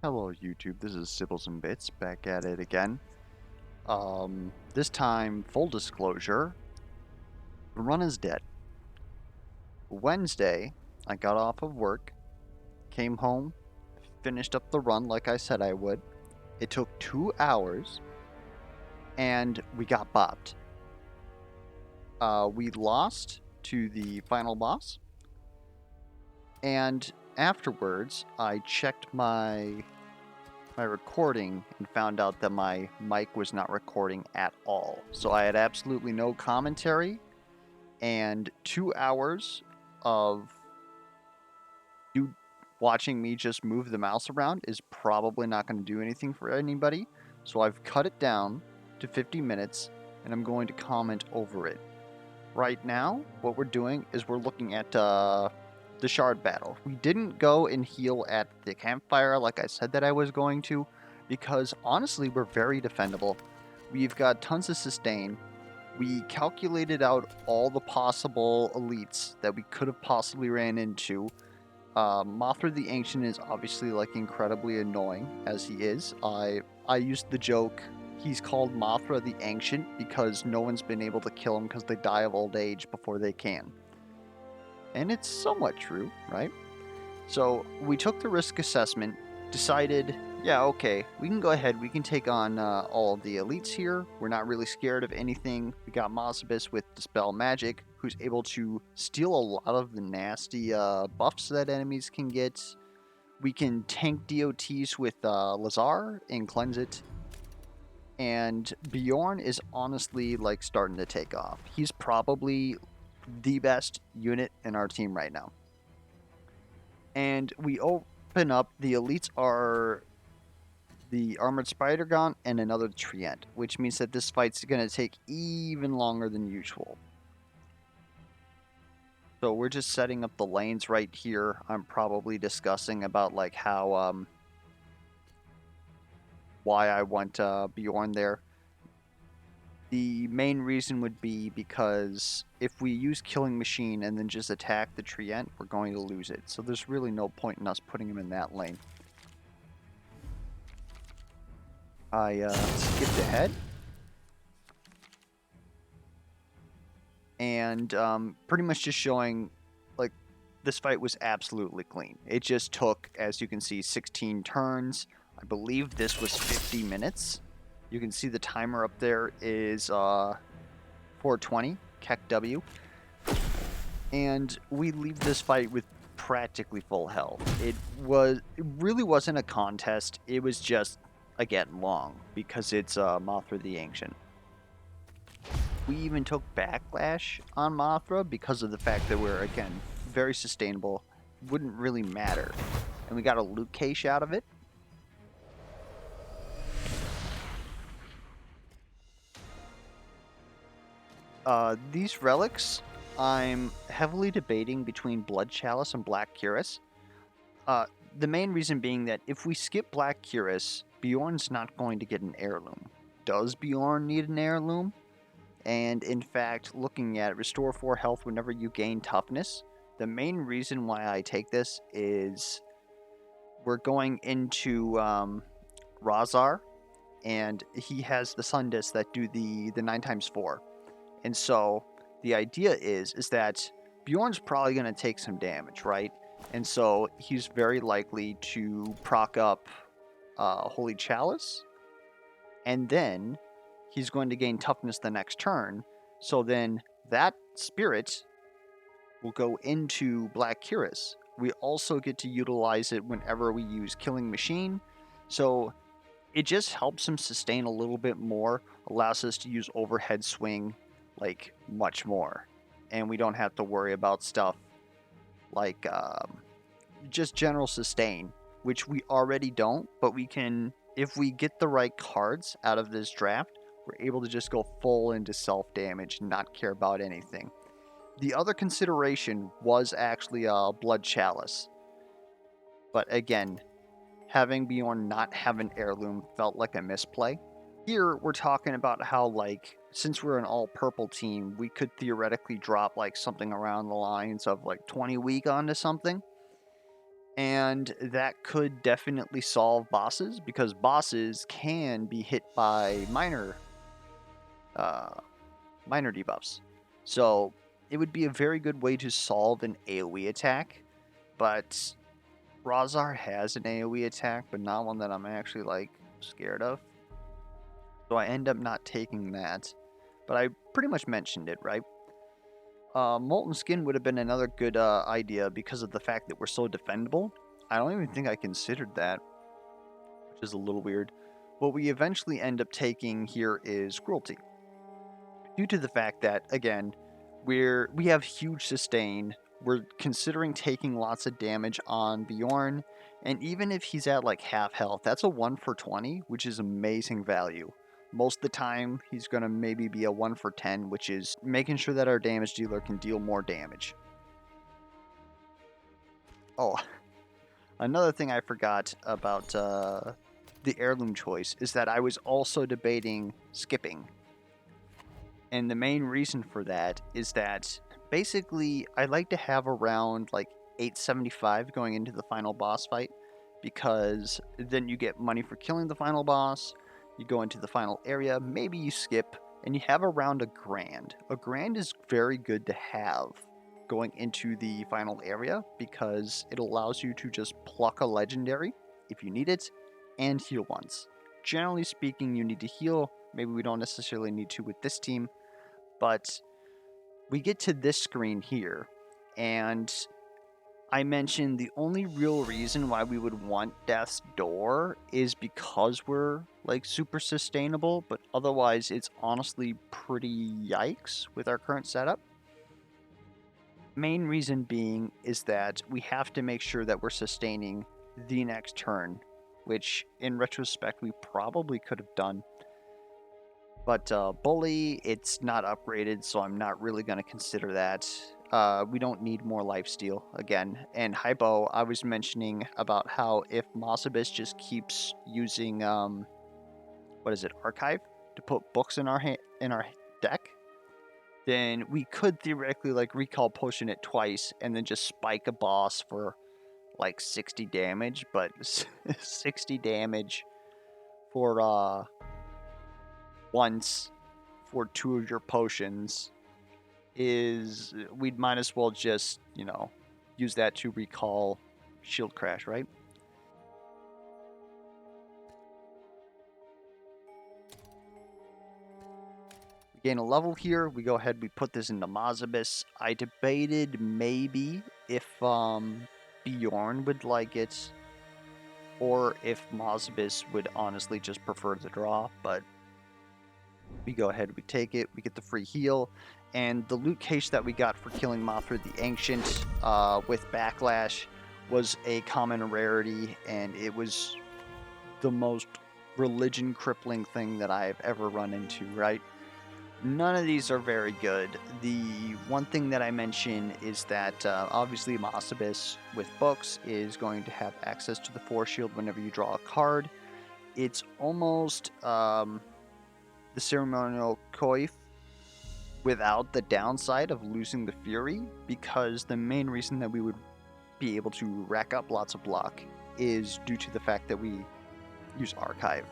Hello YouTube, this is Sibbles and Bits, back at it again. This time, full disclosure, the run is dead. Wednesday, I got off of work, came home, finished up the run like I said I would. It took 2 hours, and we got bopped. We lost to the final boss, and afterwards, I checked my recording and found out that my mic was not recording at all. So I had absolutely no commentary, and 2 hours of you watching me just move the mouse around is probably not going to do anything for anybody. So I've cut it down to 50 minutes, and I'm going to comment over it. Right now, what we're doing is we're looking at the shard battle. We didn't go and heal at the campfire like I said that I was going to, because honestly, we're very defendable. We've got tons of sustain. We calculated out all the possible elites that we could have possibly ran into. Mothra the Ancient is obviously like incredibly annoying, as he is. I used the joke, he's called Mothra the Ancient because no one's been able to kill him because they die of old age before they can. And it's somewhat true, right? So we took the risk assessment, decided, yeah, okay, we can go ahead, we can take on all of the elites here. We're not really scared of anything. We got Moze-Bjorn-Laz with Dispel Magic, who's able to steal a lot of the nasty buffs that enemies can get. We can tank DOTs with Lazar and cleanse it. And Bjorn is honestly like starting to take off. He's probably the best unit in our team right now. And we open up, the elites are the Armored Spider Gaunt and another Treant, which means that this fight's going to take even longer than usual. So we're just setting up the lanes right here. I'm probably discussing about like how why I want Bjorn there. The main reason would be because if we use Killing Machine and then just attack the Treant, we're going to lose it. So there's really no point in us putting him in that lane. I skipped ahead. And pretty much just showing, like, this fight was absolutely clean. It just took, as you can see, 16 turns. I believe this was 50 minutes. You can see the timer up there is 420, Keck W. And we leave this fight with practically full health. It really wasn't a contest. It was just, again, long, because it's Mothra the Ancient. We even took backlash on Mothra because of the fact that we're, again, very sustainable. Wouldn't really matter. And we got a loot cache out of it. These relics, I'm heavily debating between Blood Chalice and Black Cuirass. The main reason being that if we skip Black Cuirass, Bjorn's not going to get an heirloom. Does Bjorn need an heirloom? And in fact, looking at restore 4 health whenever you gain toughness, the main reason why I take this is we're going into Razar, and he has the Sun Discs that do the 9x4. And so the idea is that Bjorn's probably going to take some damage, right? And so he's very likely to proc up Holy Chalice, and then he's going to gain toughness the next turn. So then that spirit will go into Black Cuirass. We also get to utilize it whenever we use Killing Machine. So it just helps him sustain a little bit more, allows us to use Overhead Swing like much more. And we don't have to worry about stuff like just general sustain, which we already don't, but we can, if we get the right cards out of this draft, we're able to just go full into self-damage and not care about anything. The other consideration was actually Blood Chalice. But again, having Bjorn not have an heirloom felt like a misplay. Here, we're talking about how, like, since we're an all-purple team, we could theoretically drop, like, something around the lines of, like, 20 weak onto something. And that could definitely solve bosses, because bosses can be hit by uh, minor debuffs. So it would be a very good way to solve an AoE attack, but Razar has an AoE attack, but not one that I'm actually like scared of. So I end up not taking that. But I pretty much mentioned it, right? Molten Skin would have been another good idea because of the fact that we're so defendable. I don't even think I considered that, which is a little weird. What we eventually end up taking here is Cruelty. Due to the fact that, again, we have huge sustain, we're considering taking lots of damage on Bjorn, and even if he's at like half health, that's a 1 for 20, which is amazing value. Most of the time, he's going to maybe be a 1 for 10, which is making sure that our damage dealer can deal more damage. Oh, another thing I forgot about the heirloom choice is that I was also debating skipping. And the main reason for that is that basically I like to have around like 875 going into the final boss fight, because then you get money for killing the final boss, you go into the final area, maybe you skip, and you have around a grand. A grand is very good to have going into the final area because it allows you to just pluck a legendary if you need it and heal once. Generally speaking, you need to heal. Maybe we don't necessarily need to with this team, but we get to this screen here, and I mentioned the only real reason why we would want Death's Door is because we're like super sustainable, but otherwise it's honestly pretty yikes with our current setup. Main reason being is that we have to make sure that we're sustaining the next turn, which in retrospect we probably could have done. But Bully, it's not upgraded, so I'm not really going to consider that. We don't need more lifesteal again. And Hypo, I was mentioning about how if Moze-Bjorn just keeps using what is it, Archive, to put books in our deck, then we could theoretically like recall potion it twice and then just spike a boss for like 60 damage. But 60 damage for once for 2 of your potions is, we'd might as well just, use that to recall Shield Crash, right? We gain a level here. We go ahead, we put this into Moze-Bjorn. I debated maybe if Bjorn would like it, or if Moze-Bjorn would honestly just prefer the draw, but we go ahead, we take it, we get the free heal, and the loot cache that we got for killing Mothra the Ancient with Backlash was a common rarity, and it was the most religion crippling thing that I've ever run into, right? None of these are very good. The one thing that I mention is that obviously Moze-Bjorn with books is going to have access to the Force Shield whenever you draw a card. It's almost the ceremonial coif without the downside of losing the Fury, because the main reason that we would be able to rack up lots of luck is due to the fact that we use Archive.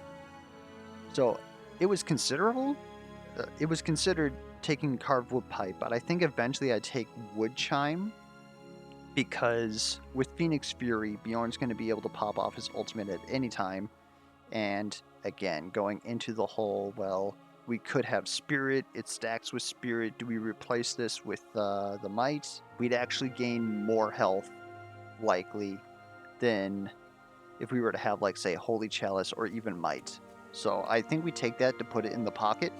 So it was considerable. It was considered taking Carved Wood Pipe, but I think eventually I'd take Wood Chime, because with Phoenix Fury, Bjorn's going to be able to pop off his ultimate at any time. And again, going into the whole, well, we could have Spirit, it stacks with Spirit, do we replace this with the Might? We'd actually gain more health, likely, than if we were to have, like, say, Holy Chalice or even Might. So I think we take that to put it in the pocket,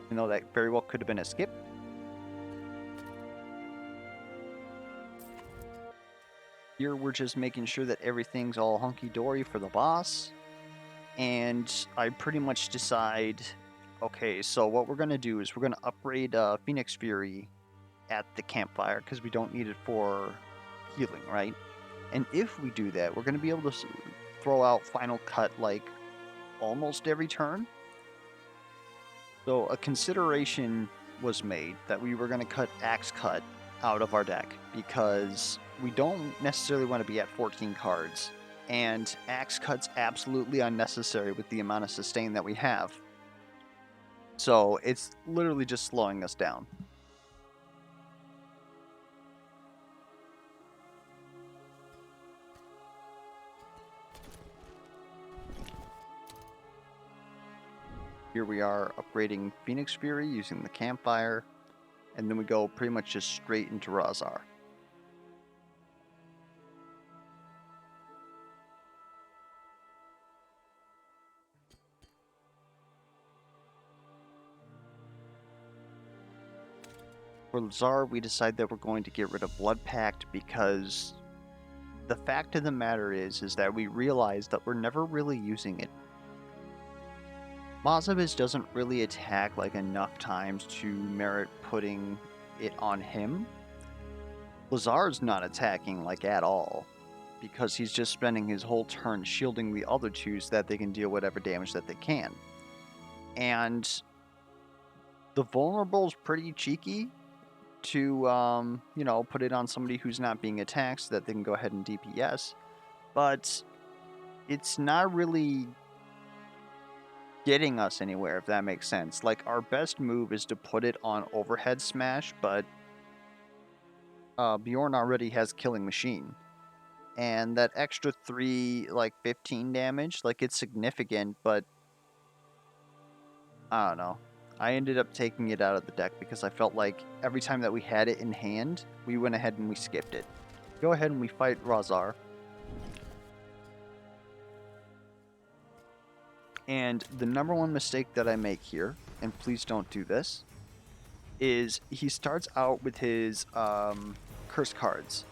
even though that very well could have been a skip. Here we're just making sure that everything's all hunky-dory for the boss. And I pretty much decide, okay, so what we're going to do is we're going to upgrade Phoenix Fury at the campfire, because we don't need it for healing, right? And if we do that, we're going to be able to throw out Final Cut like almost every turn. So a consideration was made that we were going to cut Axe Cut out of our deck, because we don't necessarily want to be at 14 cards, and Axe Cut's absolutely unnecessary with the amount of sustain that we have. So it's literally just slowing us down. Here we are upgrading Phoenix Fury using the campfire, and then we go pretty much just straight into Razar. For Lazar, we decide that we're going to get rid of Blood Pact because the fact of the matter is that we realize that we're never really using it. Moze-Bjorn-Laz doesn't really attack like enough times to merit putting it on him. Lazar's not attacking like at all because he's just spending his whole turn shielding the other two so that they can deal whatever damage that they can. And the vulnerable's pretty cheeky to, you know, put it on somebody who's not being attacked so that they can go ahead and DPS. But it's not really getting us anywhere, if that makes sense. Like, our best move is to put it on overhead smash, but Bjorn already has Killing Machine. And that extra 3, like, 15 damage, like, it's significant, but I don't know. I ended up taking it out of the deck because I felt like every time that we had it in hand, we went ahead and we skipped it. Go ahead and we fight Razar. And the number one mistake that I make here, and please don't do this, is he starts out with his curse cards.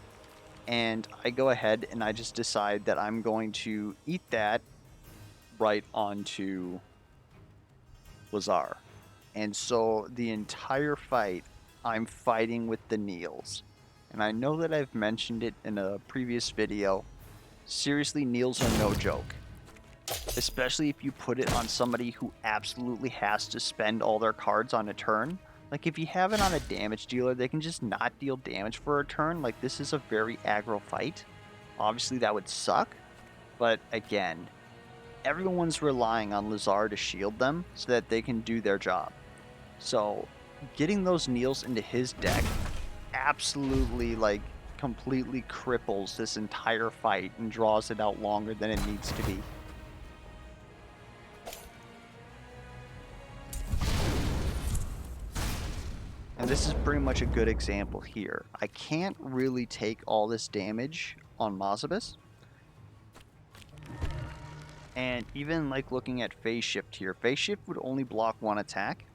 And I go ahead and I just decide that I'm going to eat that right onto Lazar. And so the entire fight, I'm fighting with the Kneels. And I know that I've mentioned it in a previous video. Seriously, Kneels are no joke. Especially if you put it on somebody who absolutely has to spend all their cards on a turn. Like, if you have it on a damage dealer, they can just not deal damage for a turn. Like, this is a very aggro fight. Obviously, that would suck. But, again, everyone's relying on Lazar to shield them so that they can do their job. So, getting those Kneels into his deck absolutely, like, completely cripples this entire fight and draws it out longer than it needs to be. And this is pretty much a good example here. I can't really take all this damage on Moze-Bjorn-Laz. And even like looking at Phase Shift here, Phase Shift would only block one attack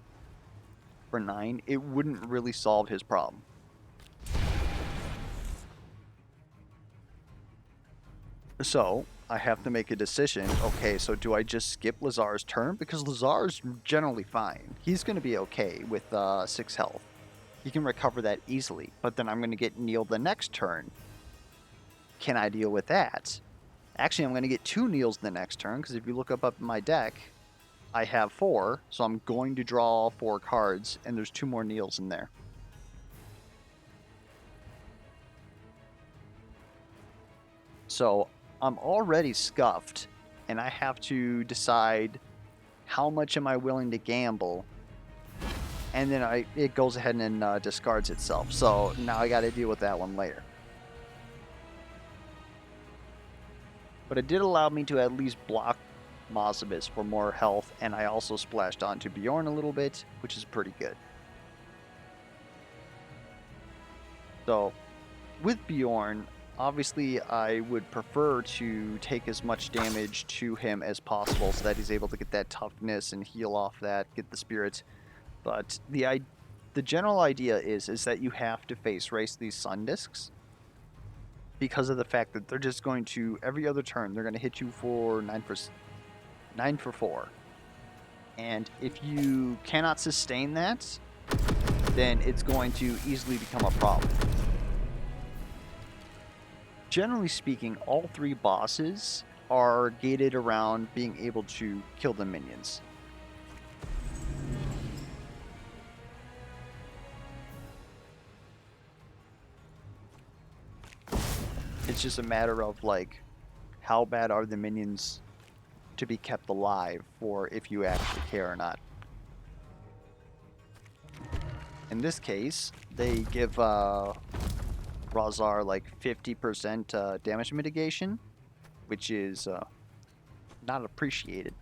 for 9. It wouldn't really solve his problem. So I have to make a decision. Okay, so do I just skip Lazar's turn? Because Lazar's generally fine. He's going to be okay with 6 health. He can recover that easily. But then I'm going to get Kneel the next turn. Can I deal with that? Actually, I'm going to get 2 Kneels the next turn, because if you look up in my deck, I have 4, so I'm going to draw all 4 cards, and there's 2 more Kneels in there. So I'm already scuffed, and I have to decide how much am I willing to gamble, and then it goes ahead and discards itself. So now I got to deal with that one later. But it did allow me to at least block Moze-Bjorn-Laz for more health, and I also splashed onto Bjorn a little bit, which is pretty good. So, with Bjorn, obviously I would prefer to take as much damage to him as possible so that he's able to get that toughness and heal off that, get the spirits. But the general idea is that you have to face race these Sun Discs, because of the fact that they're just going to, every other turn, they're going to hit you for 9 for 4. And if you cannot sustain that, then it's going to easily become a problem. Generally speaking, all 3 bosses are gated around being able to kill the minions. It's just a matter of, like, how bad are the minions to be kept alive, or if you actually care or not. In this case, they give Razar like 50% damage mitigation, which is not appreciated.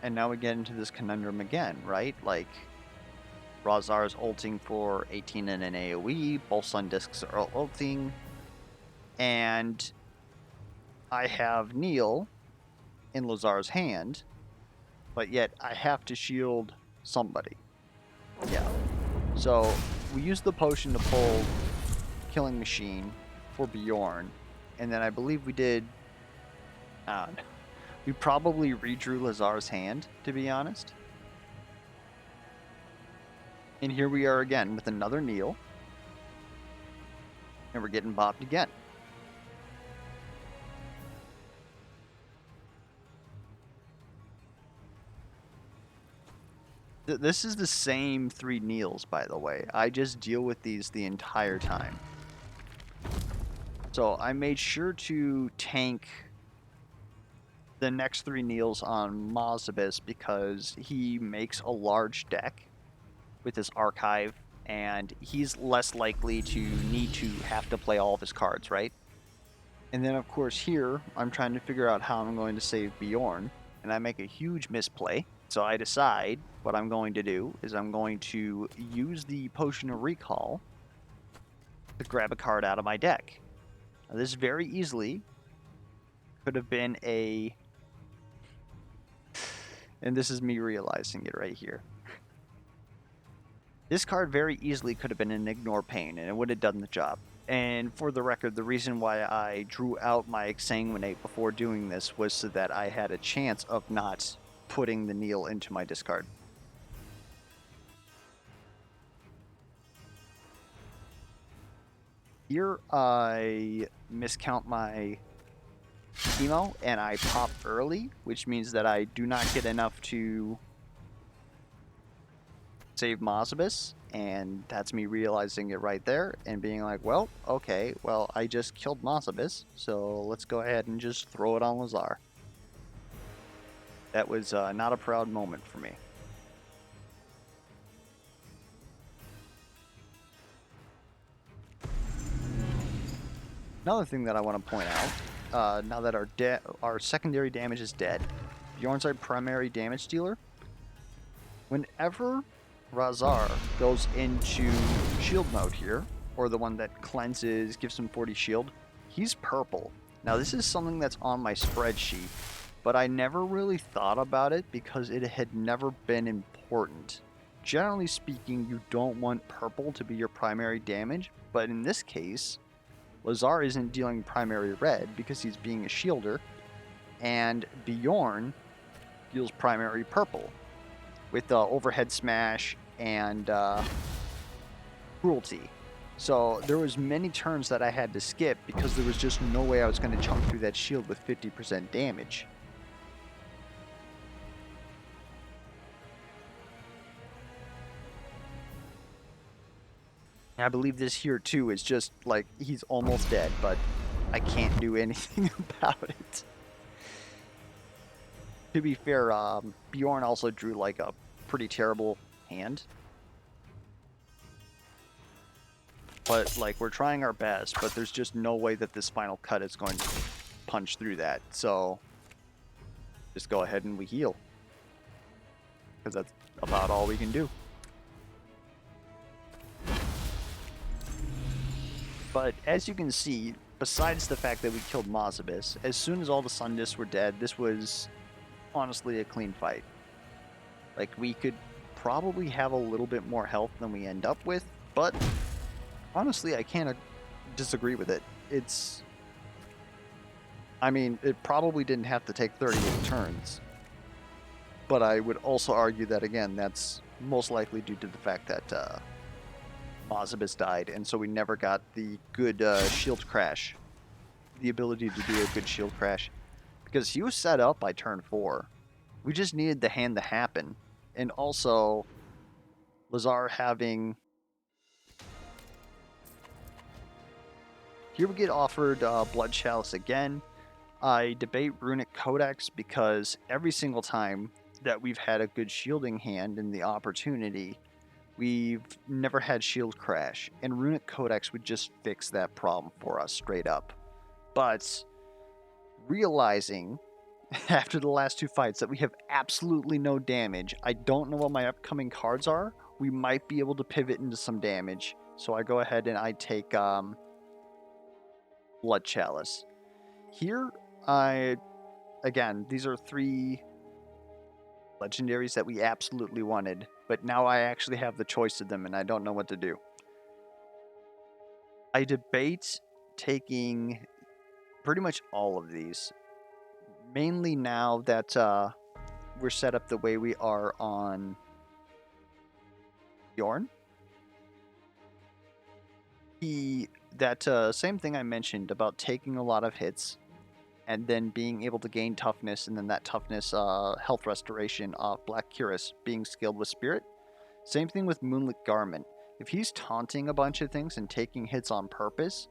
And now we get into this conundrum again, right? Like, Razar is ulting for 18 and an AoE, both Sun Discs are ulting, and I have Neil in Lazar's hand, but yet I have to shield somebody. Yeah. So, we use the potion to pull Killing Machine for Bjorn, and then I believe we did... we probably redrew Lazar's hand, to be honest. And here we are again with another Neil. And we're getting bopped again. This is the same 3 Neils, by the way. I just deal with these the entire time. So I made sure to tank the next 3 Neils on Moze-Bjorn-Laz because he makes a large deck with his archive, and he's less likely to need to have to play all of his cards, right? And then, of course, here, I'm trying to figure out how I'm going to save Bjorn, and I make a huge misplay. So I decide what I'm going to do is I'm going to use the Potion of Recall to grab a card out of my deck. Now, this very easily could have been a... And this is me realizing it right here. This card very easily could have been an Ignore Pain, and it would have done the job. And for the record, the reason why I drew out my Exsanguinate before doing this was so that I had a chance of not putting the Neil into my discard. Here I miscount my chemo and I pop early, which means that I do not get enough to save Moze-Bjorn, and that's me realizing it right there and being like, well, okay, well, I just killed Moze-Bjorn, so let's go ahead and just throw it on Lazar. That was not a proud moment for me. Another thing that I want to point out, now that our secondary damage is dead, Bjorn's our primary damage dealer. Whenever Razar goes into shield mode here, or the one that cleanses, gives him 40 shield, he's purple. Now this is something that's on my spreadsheet, but I never really thought about it because it had never been important. Generally speaking, you don't want purple to be your primary damage, but in this case, Lazar isn't dealing primary red because he's being a shielder, and Bjorn deals primary purple with overhead smash and cruelty. So there was many turns that I had to skip because there was just no way I was going to chunk through that shield with 50% damage. I believe this here too is just like he's almost dead, but I can't do anything about it. To be fair, Bjorn also drew like a pretty terrible hand. But like we're trying our best, but there's just no way that this final cut is going to punch through that. So just go ahead and we heal. Because about all we can do. But as you can see, besides the fact that we killed Moze-Bjorn-Laz, as soon as all the Sun Discs were dead, this was honestly a clean fight. Like, we could probably have a little bit more health than we end up with, but honestly, I can't disagree with it. I mean, it probably didn't have to take 38 turns. But I would also argue that, again, that's most likely due to the fact that Moze-Bjorn-Laz died, and so we never got the good shield crash. The ability to do a good shield crash. Because he was set up by turn 4. We just needed the hand to happen. And also, Lazar having... Here we get offered Blood Chalice again. I debate Runic Codex because every single time that we've had a good shielding hand in the opportunity, we've never had shield crash. And Runic Codex would just fix that problem for us straight up. But realizing after the last 2 fights that we have absolutely no damage, I don't know what my upcoming cards are, we might be able to pivot into some damage. So I go ahead and I take Blood Chalice. Here, again, these are 3 legendaries that we absolutely wanted, but now I actually have the choice of them and I don't know what to do. I debate taking pretty much all of these, mainly now that we're set up the way we are on Bjorn. That same thing I mentioned about taking a lot of hits and then being able to gain toughness, and then that toughness health restoration off Black Cuirass being skilled with Spirit. Same thing with Moonlit Garment. If he's taunting a bunch of things and taking hits on purpose,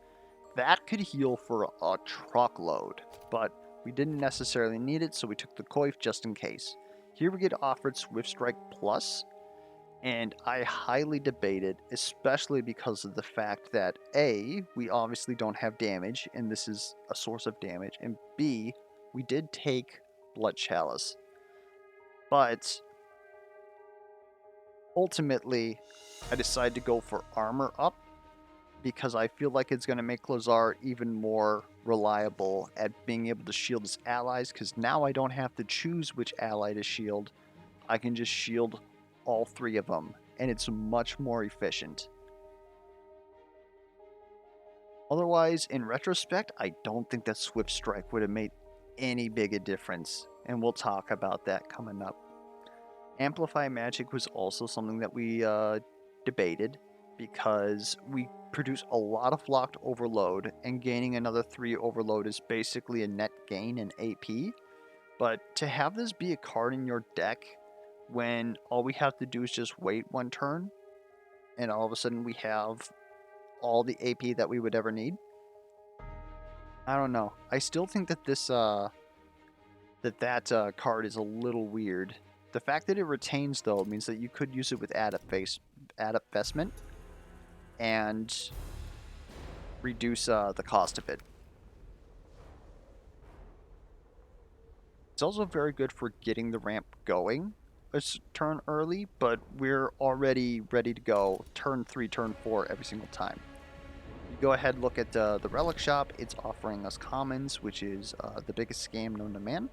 that could heal for a truckload, but we didn't necessarily need it, so we took the Coif just in case. Here we get offered Swift Strike Plus, and I highly debate it, especially because of the fact that A, we obviously don't have damage, and this is a source of damage, and B, we did take Blood Chalice. But ultimately, I decided to go for Armor Up because I feel like it's going to make Lazar even more reliable at being able to shield his allies, because now I don't have to choose which ally to shield. I can just shield all 3 of them, and it's much more efficient. Otherwise, in retrospect, I don't think that Swift Strike would have made any big a difference, and we'll talk about that coming up. Amplify Magic was also something that we debated, because we produce a lot of locked overload, and gaining another 3 overload is basically a net gain in AP. But to have this be a card in your deck when all we have to do is just wait 1 turn, and all of a sudden we have all the AP that we would ever need, I don't know. I still think that this card is a little weird. The fact that it retains, though, means that you could use it with Adaptment and reduce the cost of it. It's also very good for getting the ramp going a turn early, but we're already ready to go turn 3, turn 4 every single time. You go ahead and look at the Relic Shop. It's offering us commons, which is the biggest scam known to man.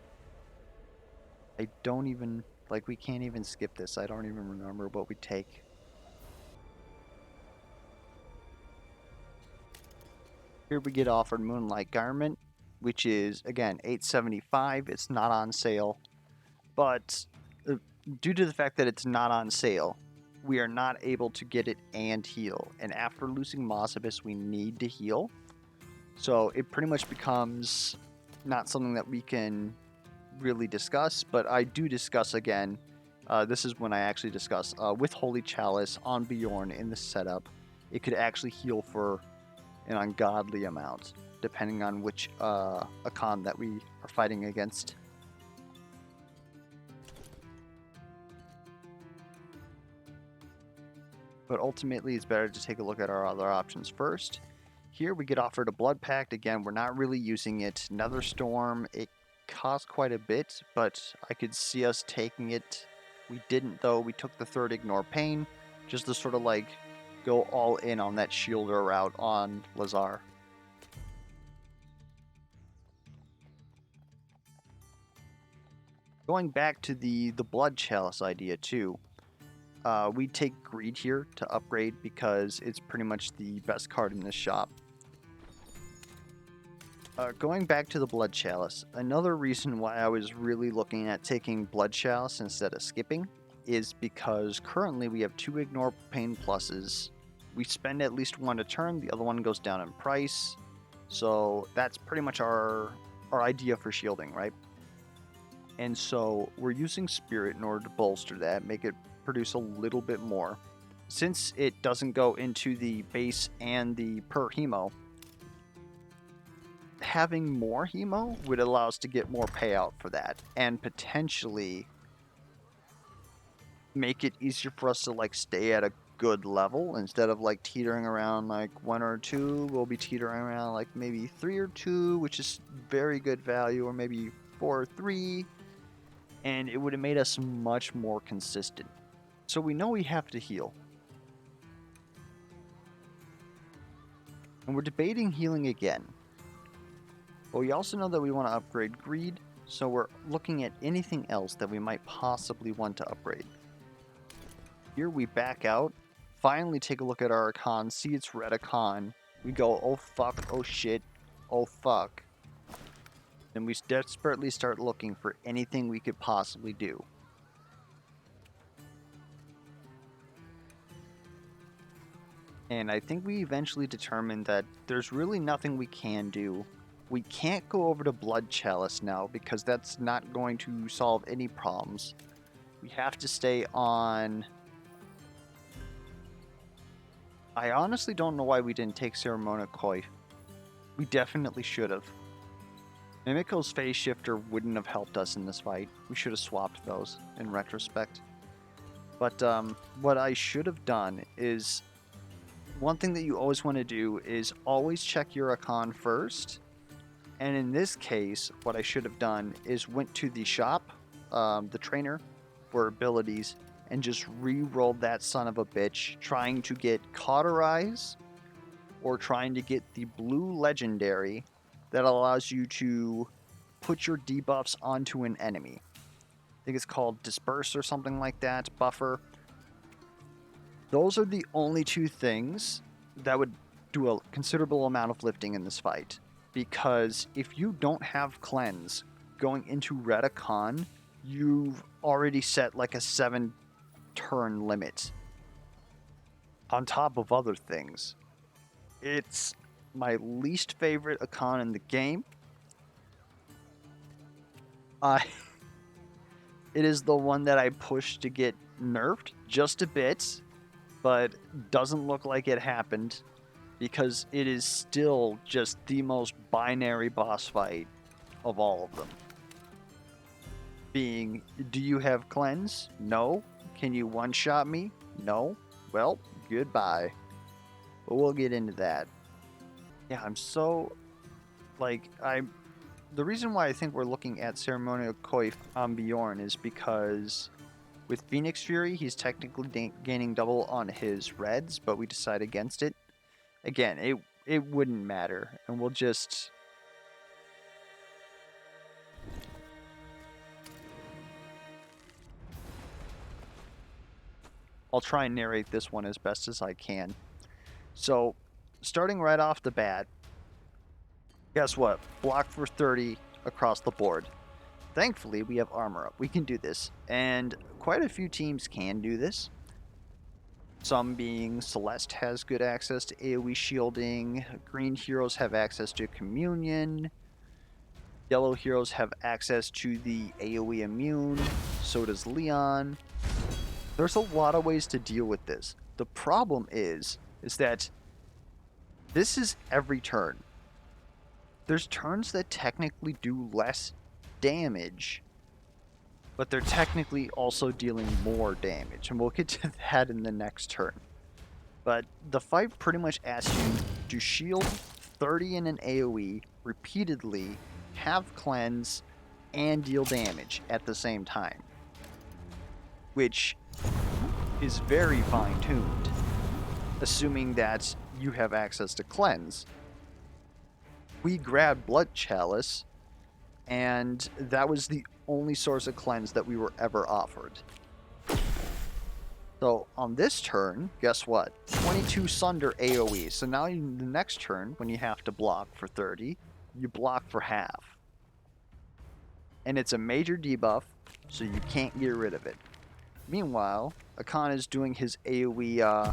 I don't even, like, we can't even skip this. I don't even remember what we take. Here we get offered Moonlight Garment, which is, again, $8.75. It's not on sale, but due to the fact that it's not on sale, we are not able to get it and heal. And after losing Moze-Bjorn-Laz, we need to heal. So it pretty much becomes not something that we can really discuss, but I do discuss again. This is when I actually discuss with Holy Chalice on Bjorn in the setup. It could actually heal for an ungodly amount, depending on which Akhan that we are fighting against. But ultimately, it's better to take a look at our other options first. Here we get offered a Blood Pact. Again, we're not really using it. Nether Storm, it costs quite a bit, but I could see us taking it We didn't though, we took the third ignore pain, just to sort of like go all in on that shielder route on Lazar. Going back to the Blood Chalice idea too, we take Greed here to upgrade because it's pretty much the best card in this shop. Going back to the Blood Chalice, another reason why I was really looking at taking Blood Chalice instead of skipping is because currently we have 2 Ignore Pain pluses. We spend at least 1 a turn, the other one goes down in price. So that's pretty much our idea for shielding, right? And so we're using Spirit in order to bolster that, make it produce a little bit more. Since it doesn't go into the base and the per hemo, having more hemo would allow us to get more payout for that and potentially make it easier for us to like stay at a good level instead of like teetering around like 1 or 2. We'll be teetering around like maybe 3 or 2, which is very good value, or maybe 4 or 3, and it would have made us much more consistent. So we know we have to heal, and we're debating healing again. But we also know that we want to upgrade Greed, so we're looking at anything else that we might possibly want to upgrade. Here we back out, finally take a look at our Akhan, see it's red Akhan. We go, oh fuck, oh shit, oh fuck. Then we desperately start looking for anything we could possibly do. And I think we eventually determined that there's really nothing we can do. We can't go over to Blood Chalice now because that's not going to solve any problems. We have to stay on... I honestly don't know why we didn't take Ceremonial Coif. We definitely should have. Mimiko's Phase Shifter wouldn't have helped us in this fight. We should have swapped those in retrospect. But what I should have done is... One thing that you always want to do is always check your Akhan first. And in this case, what I should have done is went to the shop, the trainer, for abilities, and just re-rolled that son of a bitch, trying to get Cauterize, or trying to get the blue legendary that allows you to put your debuffs onto an enemy. I think it's called Disperse or something like that, Buffer. Those are the only 2 things that would do a considerable amount of lifting in this fight. Because if you don't have Cleanse going into Red Akhan, you've already set like a 7-turn limit. On top of other things. It's my least favorite Akhan in the game. It is the one that I pushed to get nerfed just a bit, but doesn't look like it happened because it is still just the most binary boss fight of all of them. Being, do you have Cleanse? No. Can you one-shot me? No. Well, goodbye. But we'll get into that. Yeah, I'm so... The reason why I think we're looking at Ceremonial Coif on Bjorn is because with Phoenix Fury, he's technically gaining double on his reds, but we decide against it. Again, it wouldn't matter, and we'll just... I'll try and narrate this one as best as I can. So, starting right off the bat, guess what? Block for 30 across the board. Thankfully, we have armor up. We can do this. And quite a few teams can do this. Some being Celeste has good access to AoE shielding. Green heroes have access to Communion. Yellow heroes have access to the AoE immune. So does Leon. There's a lot of ways to deal with this. The problem is that this is every turn. There's turns that technically do less damage, but they're technically also dealing more damage, and we'll get to that in the next turn. But the fight pretty much asks you to shield 30 in an AoE repeatedly, have Cleanse, and deal damage at the same time. which is very fine-tuned, assuming that you have access to cleanse. We grabbed Blood Chalice, and that was the only source of cleanse that we were ever offered. So on this turn, guess what? 22 Sunder AoE. So now in the next turn, when you have to block for 30, you block for half. And it's a major debuff, so you can't get rid of it. Meanwhile, Akhan is doing his AoE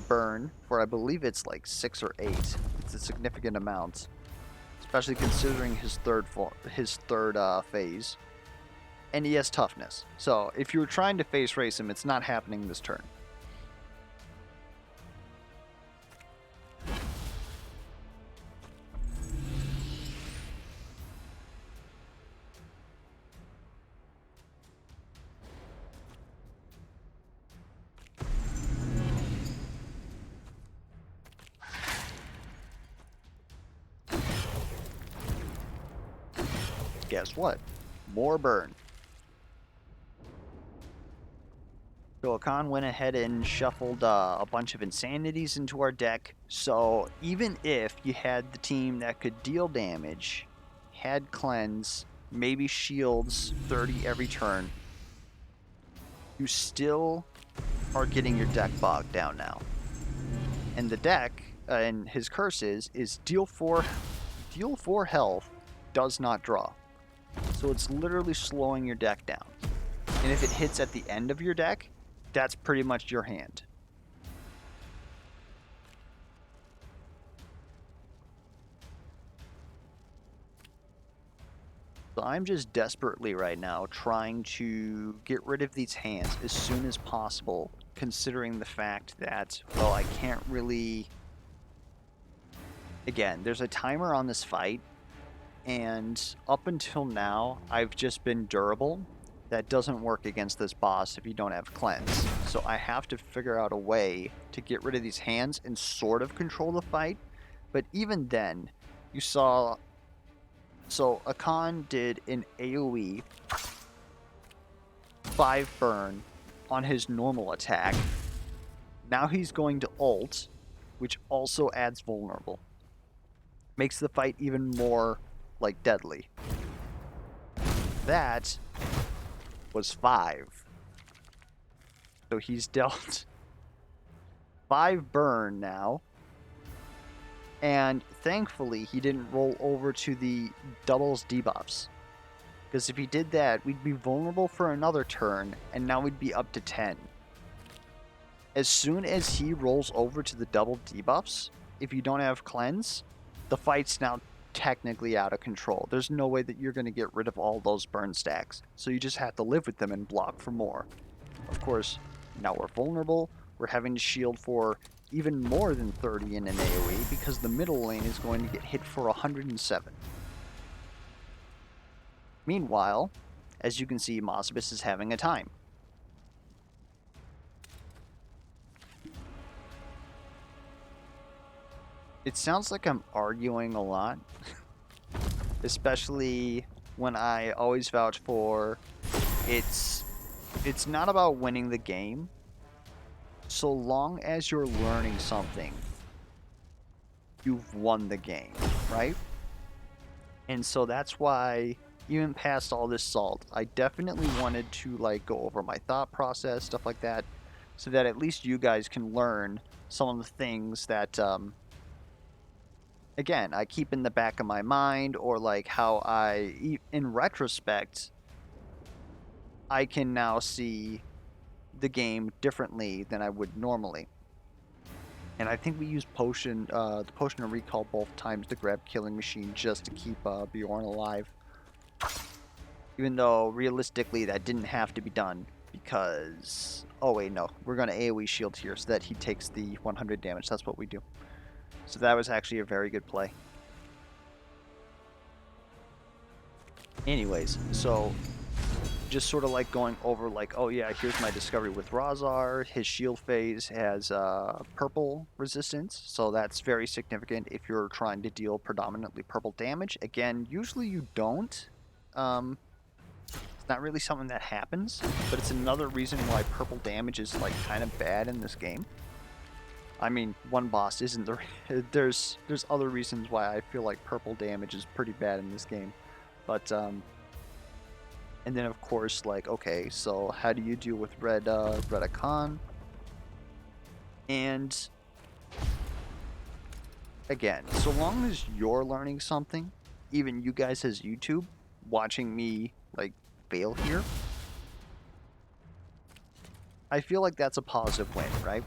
burn for, I believe it's like 6 or 8. It's a significant amount, especially considering his third phase. And he has toughness. So if you were trying to face race him, it's not happening this turn. Guess what? More burn. So Akhan went ahead and shuffled a bunch of Insanities into our deck. So even if you had the team that could deal damage, had cleanse, maybe shields 30 every turn, you still are getting your deck bogged down now. And the deck, and his curse is deal 4 health, does not draw. So it's literally slowing your deck down. And if it hits at the end of your deck, that's pretty much your hand. So I'm just desperately right now trying to get rid of these hands as soon as possible, considering the fact that, well, I can't really... Again, there's a timer on this fight, and up until now, I've just been durable. That doesn't work against this boss if you don't have cleanse. So I have to figure out a way to get rid of these hands and sort of control the fight. But even then, you saw... So Akhan did an AoE 5 burn on his normal attack. Now he's going to ult, which also adds vulnerable. Makes the fight even more, like, deadly. That was 5. So he's dealt 5 burn now. And thankfully, he didn't roll over to the doubles debuffs. Because if he did that, we'd be vulnerable for another turn, and now we'd be up to 10. As soon as he rolls over to the double debuffs, if you don't have cleanse, the fight's now technically out of control. There's no way that you're going to get rid of all those burn stacks. So you just have to live with them and block for more. Of course, now we're vulnerable. We're having to shield for even more than 30 in an AoE because the middle lane is going to get hit for 107. Meanwhile, as you can see, Moze-Bjorn-Laz is having a time. It sounds like I'm arguing a lot, especially when I always vouch for it's not about winning the game, so long as you're learning something, you've won the game, right? And so that's why, even past all this salt, I definitely wanted to like go over my thought process, stuff like that, so that at least you guys can learn some of the things that again, I keep in the back of my mind, or like how in retrospect, I can now see the game differently than I would normally. And I think we used the potion of recall both times to grab Killing Machine just to keep Bjorn alive. Even though realistically that didn't have to be done because, oh wait, no, we're gonna AoE shield here so that he takes the 100 damage. That's what we do. So that was actually a very good play. Anyways, so just sort of like going over like, oh yeah, here's my discovery with Razar. His shield phase has purple resistance, so that's very significant if you're trying to deal predominantly purple damage. Again, usually you don't not really something that happens, but it's another reason why purple damage is like kind of bad in this game. I mean, one boss isn't the there's other reasons why I feel like purple damage is pretty bad in this game. But and then of course, like, okay, so how do you deal with red Akhan? And again, so long as you're learning something, even you guys as YouTube watching me like fail here, I feel like that's a positive win, right?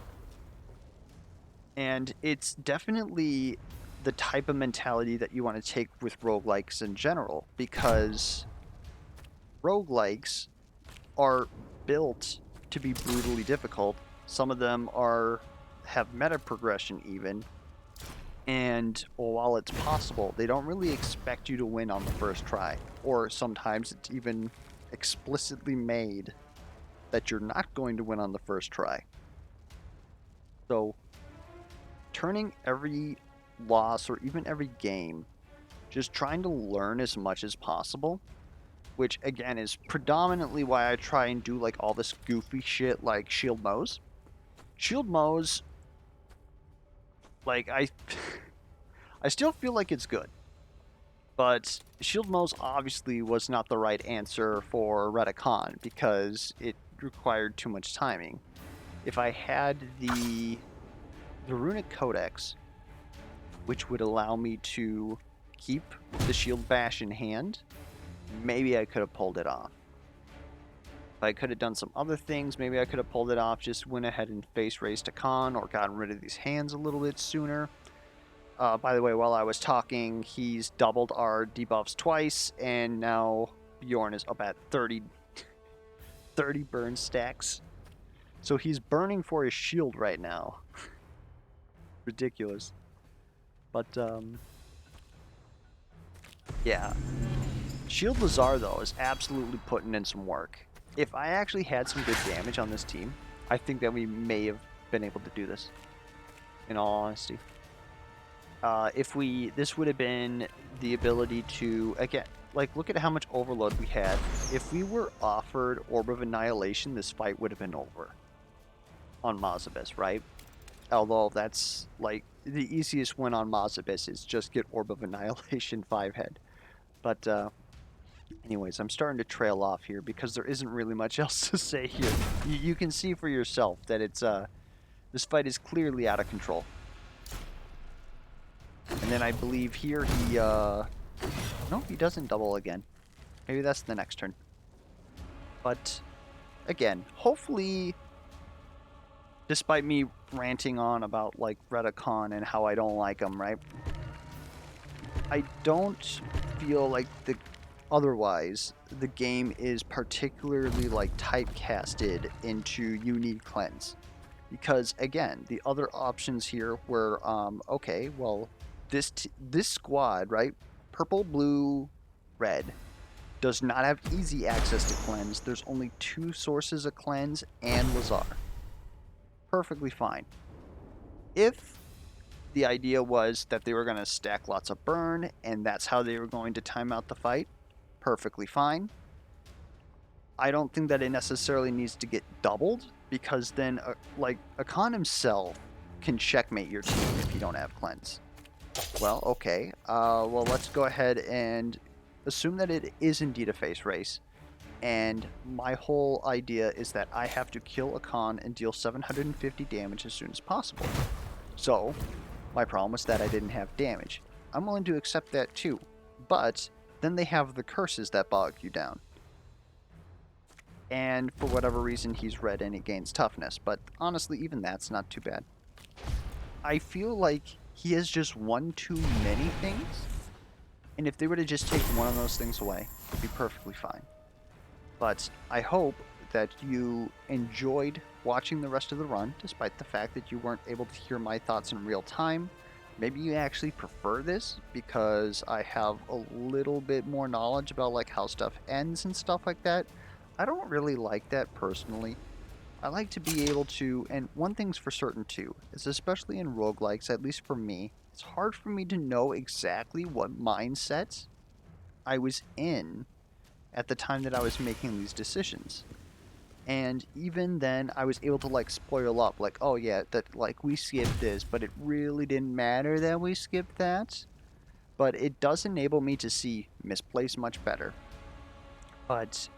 And it's definitely the type of mentality that you want to take with roguelikes in general, because roguelikes are built to be brutally difficult. Some of them have meta progression even, and while it's possible, they don't really expect you to win on the first try, or sometimes it's even explicitly made that you're not going to win on the first try. So turning every loss or even every game, just trying to learn as much as possible, which again is predominantly why I try and do like all this goofy shit like Shield Moze. Shield Moze, like I still feel like it's good, but Shield Moze obviously was not the right answer for Red Akhan because it required too much timing. If I had the Runic Codex, which would allow me to keep the Shield Bash in hand, maybe I could have pulled it off. If I could have done some other things, maybe I could have pulled it off, just went ahead and face raced Akhan or gotten rid of these hands a little bit sooner. By the way, while I was talking, he's doubled our debuffs twice, and now Bjorn is up at 30 burn stacks. So he's burning for his shield right now. Ridiculous. But, yeah. Shield Lazar, though, is absolutely putting in some work. If I actually had some good damage on this team, I think that we may have been able to do this, in all honesty. This would have been the ability to, again, like, look at how much overload we had. If we were offered Orb of Annihilation, this fight would have been over on Moze-Bjorn-Laz, right? Although that's, like, the easiest win on Moze-Bjorn-Laz is just get Orb of Annihilation 5-head. But, anyways, I'm starting to trail off here because there isn't really much else to say here. You can see for yourself that it's, this fight is clearly out of control. And then I believe here he, no, he doesn't double again. Maybe that's the next turn. But, again, hopefully, despite me ranting on about, like, Red Akhan and how I don't like him, right? I don't feel like otherwise, the game is particularly, like, typecasted into you need cleanse. Because, again, the other options here were, okay, well, this squad, right? Purple, blue, red does not have easy access to cleanse. There's only 2 sources of cleanse and Lazar. Perfectly fine. If the idea was that they were going to stack lots of burn and that's how they were going to time out the fight, perfectly fine. I don't think that it necessarily needs to get doubled, because then, like, Akhan himself can checkmate your team if you don't have cleanse. Well, okay. Well, let's go ahead and assume that it is indeed a face race. And my whole idea is that I have to kill Akhan and deal 750 damage as soon as possible. So, my problem was that I didn't have damage. I'm willing to accept that too. But then they have the curses that bog you down. And for whatever reason, he's red and he gains toughness. But honestly, even that's not too bad. I feel like he has just one too many things. And if they were to just take one of those things away, it'd be perfectly fine. But I hope that you enjoyed watching the rest of the run, despite the fact that you weren't able to hear my thoughts in real time. Maybe you actually prefer this because I have a little bit more knowledge about, like, how stuff ends and stuff like that. I don't really like that personally. I like to be able to, and one thing's for certain too, is especially in roguelikes, at least for me, it's hard for me to know exactly what mindset I was in at the time that I was making these decisions. And even then, I was able to like spoil up, like, oh yeah, that like we skipped this, but it really didn't matter that we skipped that. But it does enable me to see misplace much better. But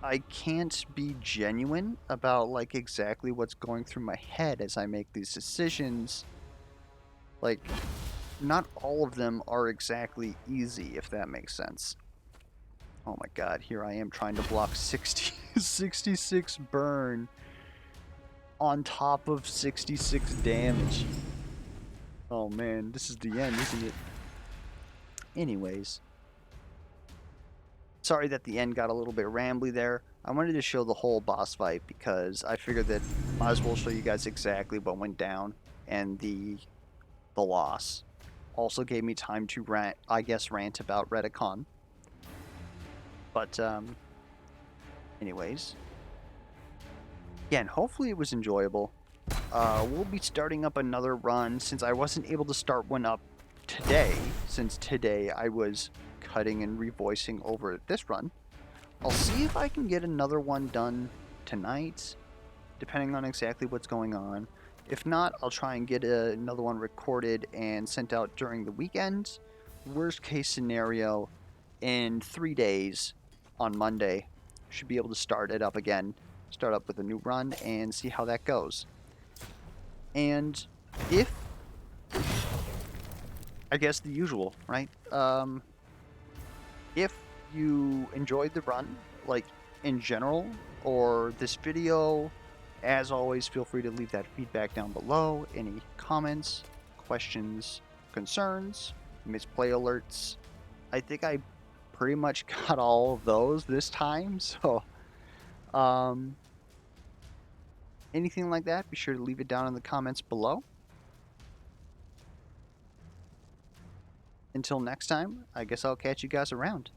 I can't be genuine about like exactly what's going through my head as I make these decisions. Like, not all of them are exactly easy, if that makes sense. Oh my god, here I am trying to block 66 burn on top of 66 damage. Oh man, this is the end, isn't it? Anyways. Sorry that the end got a little bit rambly there. I wanted to show the whole boss fight because I figured that might as well show you guys exactly what went down and the loss. Also gave me time to rant, I guess, rant about Akhan. But anyways, again, hopefully it was enjoyable. We'll be starting up another run since I wasn't able to start one up today, since today I was cutting and revoicing over this run. I'll see if I can get another one done tonight, depending on exactly what's going on. If not, I'll try and get another one recorded and sent out during the weekend. Worst case scenario, in 3 days on Monday, should be able to start it up again, start up with a new run, and see how that goes. And if, I guess the usual, right? If you enjoyed the run, like in general, or this video, as always, feel free to leave that feedback down below. Any comments, questions, concerns, misplay alerts. I think I pretty much got all of those this time, so anything like that, be sure to leave it down in the comments below. Until next time, I guess I'll catch you guys around.